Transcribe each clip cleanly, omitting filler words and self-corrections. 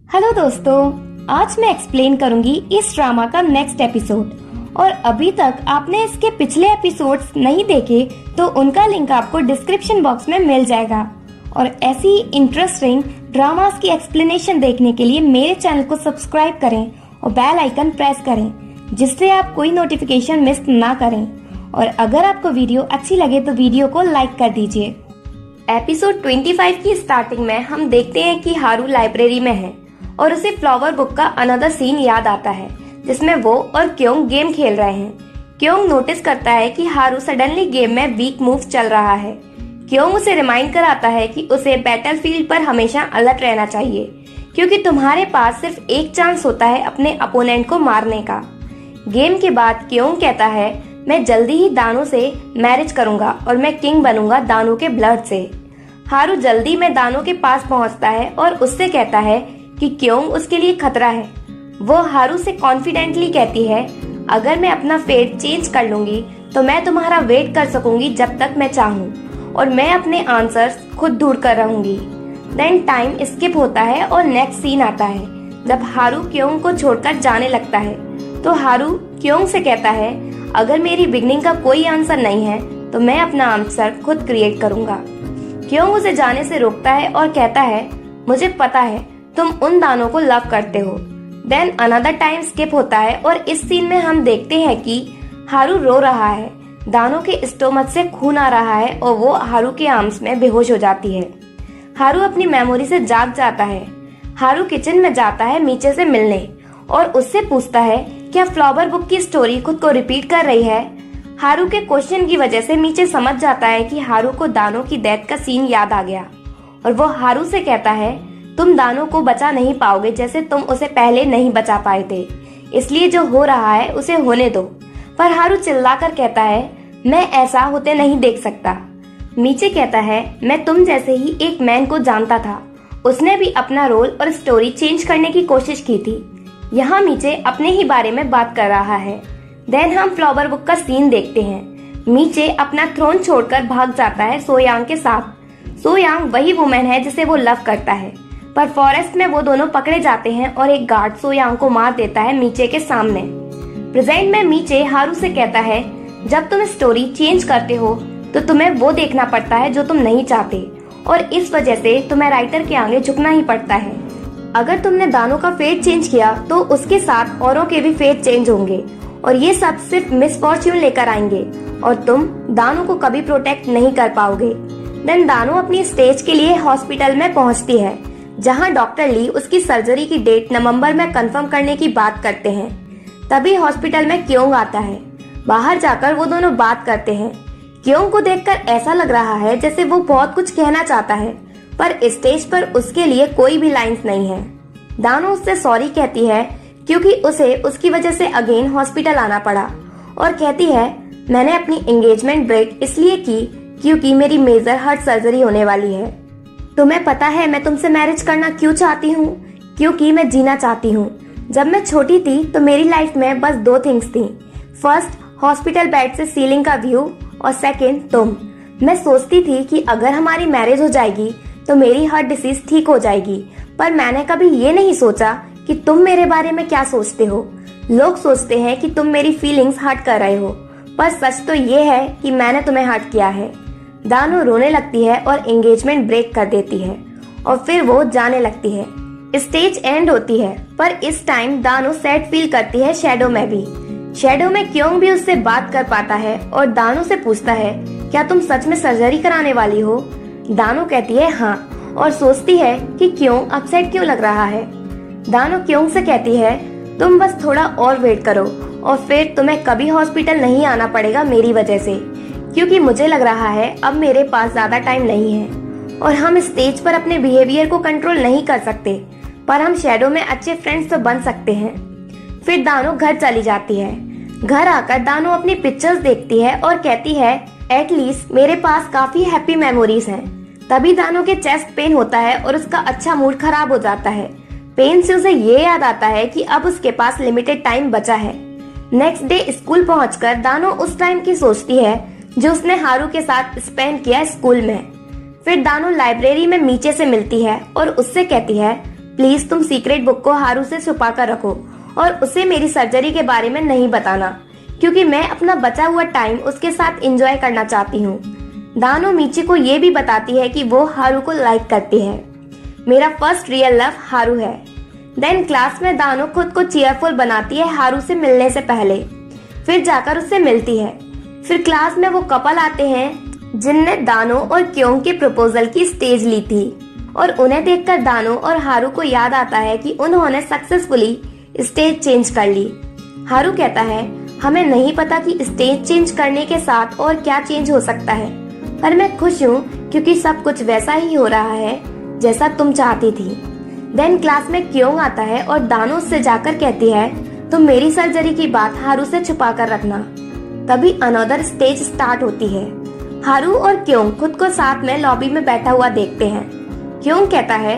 Hello दोस्तों, आज मैं एक्सप्लेन करूंगी इस ड्रामा का नेक्स्ट एपिसोड। और अभी तक आपने इसके पिछले एपिसोड्स नहीं देखे तो उनका लिंक आपको डिस्क्रिप्शन बॉक्स में मिल जाएगा। और ऐसी इंटरेस्टिंग ड्रामास की एक्सप्लेनेशन देखने के लिए मेरे चैनल को सब्सक्राइब करें और बेल आइकन प्रेस करें, जिससे आप कोई नोटिफिकेशन मिस ना करें। और अगर आपको वीडियो अच्छी लगे तो वीडियो को लाइक कर दीजिए। एपिसोड 25 की स्टार्टिंग में हम देखते हैं कि हारू लाइब्रेरी में है और उसे फ्लावर बुक का अनदर सीन याद आता है, जिसमें वो और क्योंग गेम खेल रहे हैं। क्योंग नोटिस करता है कि हारू सडनली गेम में वीक मूव चल रहा है। क्योंग उसे रिमाइंड कराता है कि उसे बैटलफील्ड पर हमेशा अलर्ट रहना चाहिए, क्योंकि तुम्हारे पास सिर्फ एक चांस होता है अपने अपोनेंट को मारने का। गेम के बाद क्योंग कहता है, मैं जल्दी ही दानू से मैरिज करूंगा और मैं किंग बनूंगा दानू के ब्लड से। हारू जल्दी में दानू के पास पहुंचता है और उससे कहता है कि क्योंग उसके लिए खतरा है। वो हारू से कॉन्फिडेंटली कहती है, अगर मैं अपना फेट चेंज कर लूंगी तो मैं तुम्हारा वेट कर सकूंगी जब तक मैं चाहूँ, और मैं अपने आंसर्स खुद ढूंढ कर रहूंगी। देन टाइम स्किप होता है और नेक्स्ट सीन आता है जब हारू क्योंग को छोड़कर जाने लगता है। तो हारू क्योंग से कहता है, अगर मेरी बिगनिंग का कोई आंसर नहीं है तो मैं अपना आंसर खुद क्रिएट करूंगा। क्योंग उसे जाने से रोकता है और कहता है, मुझे पता है तुम उन दानों को लव करते हो। देन अनदर टाइम स्किप होता है और इस सीन में हम देखते हैं कि हारू रो रहा है। दानों के स्टोमच से खून आ रहा है और वो हारू के आर्म्स में बेहोश हो जाती है। हारू अपनी मेमोरी से जाग जाता है। हारू किचन में जाता है मीचे से मिलने और उससे पूछता है, क्या फ्लावर बुक की स्टोरी खुद को रिपीट कर रही है। हारू के क्वेश्चन की वजह से मीचे समझ जाता है कि हारू को दानों की डेथ का सीन याद आ गया, और वो हारू से कहता है, तुम दानों को बचा नहीं पाओगे जैसे तुम उसे पहले नहीं बचा पाए थे, इसलिए जो हो रहा है उसे होने दो। पर हारू चिल्लाकर कहता है, मैं ऐसा होते नहीं देख सकता। मीचे कहता है, मैं तुम जैसे ही एक मैन को जानता था, उसने भी अपना रोल और स्टोरी चेंज करने की कोशिश की थी। यहाँ मीचे अपने ही बारे में बात कर रहा है। देन हम फ्लावर बुक का सीन देखते हैं। मीचे अपना थ्रोन छोड़कर भाग जाता है सोयांग के साथ। सोयांग वही वुमेन है जिसे वो लव करता है, पर फॉरेस्ट में वो दोनों पकड़े जाते हैं और एक गार्ड सोयांग को मार देता है मीचे के सामने। प्रेजेंट में मीचे हारू से कहता है, जब तुम स्टोरी चेंज करते हो तो तुम्हें वो देखना पड़ता है जो तुम नहीं चाहते, और इस वजह से तुम्हें राइटर के आगे झुकना ही पड़ता है। अगर तुमने दानों का फेट चेंज किया तो उसके साथ औरों के भी फेट चेंज होंगे, और ये सब सिर्फ मिसफॉर्च्यून लेकर आएंगे और तुम दानों को कभी प्रोटेक्ट नहीं कर पाओगे। देन दानू अपनी स्टेज के लिए हॉस्पिटल में पहुंचती है, जहां डॉक्टर ली उसकी सर्जरी की डेट नवंबर में कंफर्म करने की बात करते हैं। तभी हॉस्पिटल में क्योंग आता है। बाहर जाकर वो दोनों बात करते हैं। क्योंग को देखकर ऐसा लग रहा है जैसे वो बहुत कुछ कहना चाहता है, पर स्टेज पर उसके लिए कोई भी लाइंस नहीं है। दानू उससे सॉरी कहती है क्योंकि उसे उसकी वजह से अगेन हॉस्पिटल आना पड़ा, और कहती है, मैंने अपनी एंगेजमेंट ब्रेक इसलिए की क्योंकि मेरी मेजर हार्ट सर्जरी होने वाली है। तुम्हें पता है मैं तुमसे मैरिज करना क्यों चाहती हूँ? क्योंकि मैं जीना चाहती हूँ। जब मैं छोटी थी तो मेरी लाइफ में बस दो थिंग्स थी। फर्स्ट, हॉस्पिटल बेड से सीलिंग का व्यू, और सेकंड, तुम। मैं सोचती थी कि अगर हमारी मैरिज हो जाएगी तो मेरी हार्ट डिसीज ठीक हो जाएगी, पर मैंने कभी ये नहीं सोचा कि तुम मेरे बारे में क्या सोचते हो। लोग सोचते हैं कि तुम मेरी फीलिंग्स हर्ट कर रहे हो, पर सच तो ये है कि मैंने तुम्हें हर्ट किया है। दानू रोने लगती है और एंगेजमेंट ब्रेक कर देती है, और फिर वो जाने लगती है। स्टेज एंड होती है, पर इस टाइम दानू सैड फील करती है शैडो में भी। शैडो में क्योंग भी उससे बात कर पाता है और दानू से पूछता है, क्या तुम सच में सर्जरी कराने वाली हो? दानू कहती है हाँ, और सोचती है कि क्योंग अपसेट क्यों लग रहा है। दानू क्योंग से कहती है, तुम बस थोड़ा और वेट करो और फिर तुम्हें कभी हॉस्पिटल नहीं आना पड़ेगा मेरी वजह से, क्योंकि मुझे लग रहा है अब मेरे पास ज्यादा टाइम नहीं है और हम स्टेज पर अपने बिहेवियर को कंट्रोल नहीं कर सकते, पर हम शैडो में अच्छे फ्रेंड्स तो बन सकते हैं। फिर दानू घर चली जाती है। घर आकर दानू अपनी पिक्चर्स देखती है और कहती है, एटलीस्ट मेरे पास काफी हैप्पी मेमोरीज हैं। तभी दानू के चेस्ट पेन होता है और उसका अच्छा मूड खराब हो जाता है। पेन से उसे ये याद आता है कि अब उसके पास लिमिटेड टाइम बचा है। नेक्स्ट डे स्कूल पहुंचकर दानू उस टाइम की सोचती है जो उसने हारू के साथ स्पेंड किया स्कूल में। फिर दानू लाइब्रेरी में मीचे से मिलती है और उससे कहती है, प्लीज तुम सीक्रेट बुक को हारू से छुपा कर रखो और उसे मेरी सर्जरी के बारे में नहीं बताना, क्योंकि मैं अपना बचा हुआ टाइम उसके साथ एंजॉय करना चाहती हूँ। दानो मीची को ये भी बताती है कि वो हारू को लाइक करती है। मेरा फर्स्ट रियल लव हारू है। देन क्लास में दानो खुद को चीयरफुल बनाती है हारू से मिलने से पहले, फिर जाकर उससे मिलती है। फिर क्लास में वो कपल आते हैं जिनने दानो और क्योंग के प्रपोजल की स्टेज ली थी और उन्हें देखकर दानो और हारू को याद आता है कि उन्होंने सक्सेसफुली स्टेज चेंज कर ली। हारू कहता है, हमें नहीं पता कि स्टेज चेंज करने के साथ और क्या चेंज हो सकता है, पर मैं खुश हूँ क्योंकि सब कुछ वैसा ही हो रहा है जैसा तुम चाहती थी। देन क्लास में क्योंग आता है और दानो उससे जाकर कहती है, तुम मेरी सर्जरी की बात हारू से छुपा कर रखना। तभी अनदर स्टेज स्टार्ट होती है। हारू और क्योंग खुद को साथ में लॉबी में बैठा हुआ देखते हैं। क्योंग कहता है,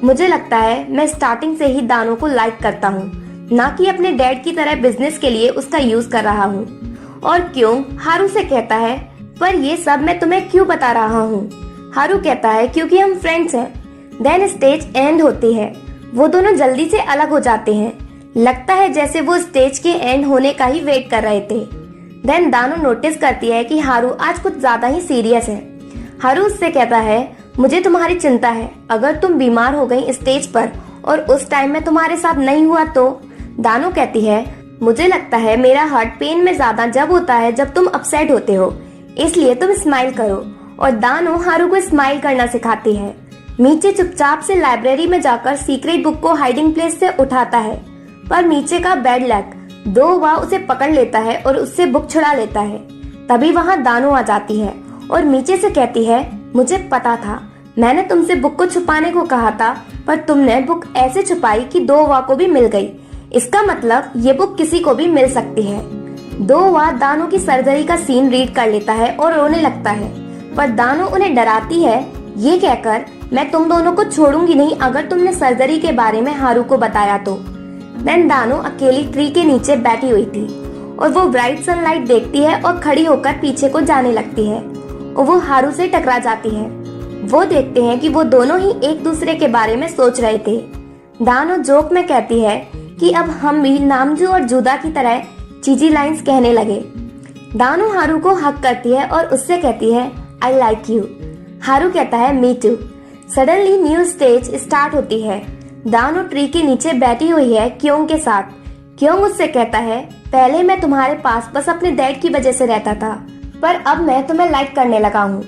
मुझे लगता है मैं स्टार्टिंग से ही दानो को लाइक करता हूँ, ना कि अपने डैड की तरह बिजनेस के लिए उसका यूज कर रहा हूँ। और क्योंग हारू से कहता है, पर ये सब मैं तुम्हें क्यों बता रहा हूँ? हारू कहता है, क्योंकि हम फ्रेंड्स हैं। देन स्टेज एंड होती है। वो दोनों जल्दी से अलग हो जाते हैं। लगता है जैसे वो स्टेज के एंड होने का ही वेट कर रहे थे। देन दानो नोटिस करती है कि हारू आज कुछ ज्यादा ही सीरियस है। हारू उससे कहता है, मुझे तुम्हारी चिंता है, अगर तुम बीमार हो गई स्टेज पर और उस टाइम में तुम्हारे साथ नहीं हुआ तो? दानो कहती है, मुझे लगता है मेरा हार्ट पेन में ज्यादा जब होता है जब तुम अपसेट होते हो, इसलिए तुम स्माइल करो। और दानो हारू को स्माइल करना सिखाती है। मीचे चुपचाप से लाइब्रेरी में जाकर सीक्रेट बुक को हाइडिंग प्लेस से उठाता है, पर मीचे का बैड लक दो बार उसे पकड़ लेता है और उससे बुक छुड़ा लेता है। तभी वहाँ दानो आ जाती है और मीचे से कहती है, मुझे पता था, मैंने तुमसे बुक को छुपाने को कहा था, पर तुमने बुक ऐसे छुपाई कि दो वा को भी मिल गई। इसका मतलब ये बुक किसी को भी मिल सकती है। दो वा दानो की सर्जरी का सीन रीड कर लेता है और रोने लगता है, पर दानो उन्हें डराती है ये कहकर, मैं तुम दोनों को छोड़ूंगी नहीं अगर तुमने सर्जरी के बारे में हारू को बताया तो। देन दानो अकेली ट्री के नीचे बैठी हुई थी और वो ब्राइट सनलाइट देखती है और खड़ी होकर पीछे को जाने लगती है और वो हारू से टकरा जाती है। वो देखते हैं कि वो दोनों ही एक दूसरे के बारे में सोच रहे थे। दानो जोक में कहती है कि अब हम भी नामजू और जुदा की तरह चीजी लाइंस कहने लगे। दानो हारू को हक करती है और उससे कहती है, आई लाइक यू। हारू कहता है, me too. Suddenly new stage start होती है। दानो ट्री के नीचे बैठी हुई है क्योंग के साथ। क्योंग उससे कहता है, पहले मैं तुम्हारे पास बस अपने डैड की वजह से रहता था, पर अब मैं तुम्हें लाइक करने लगा हूँ।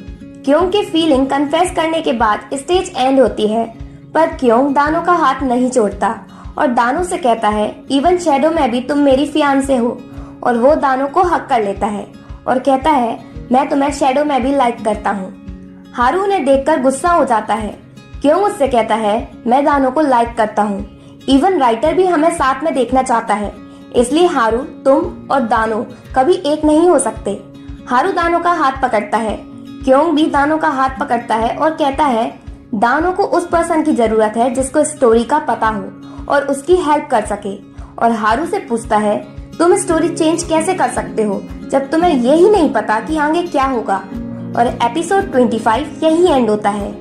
क्योंग की फीलिंग कन्फेस करने के बाद स्टेज एंड होती है, पर क्योंग दानो का हाथ नहीं छोड़ता और दानो से कहता है, इवन शैडो में भी तुम मेरी फियांसे हो। और वो दानो को हक कर लेता है और कहता है, मैं तुम्हें शैडो में भी लाइक करता हूँ। हारू उन्हें देखकर गुस्सा हो जाता है। क्योंग उससे कहता है, मैं दानो को लाइक करता हूँ, इवन राइटर भी हमें साथ में देखना चाहता है, इसलिए हारू तुम और दानो कभी एक नहीं हो सकते। हारू दानो का हाथ पकड़ता है। क्योंग भी दानो का हाथ पकड़ता है और कहता है, दानो को उस पर्सन की जरूरत है जिसको स्टोरी का पता हो और उसकी हेल्प कर सके। और हारू से पूछता है, तुम स्टोरी चेंज कैसे कर सकते हो जब तुम्हें यही नहीं पता कि आगे क्या होगा। और एपिसोड 25 यही एंड होता है।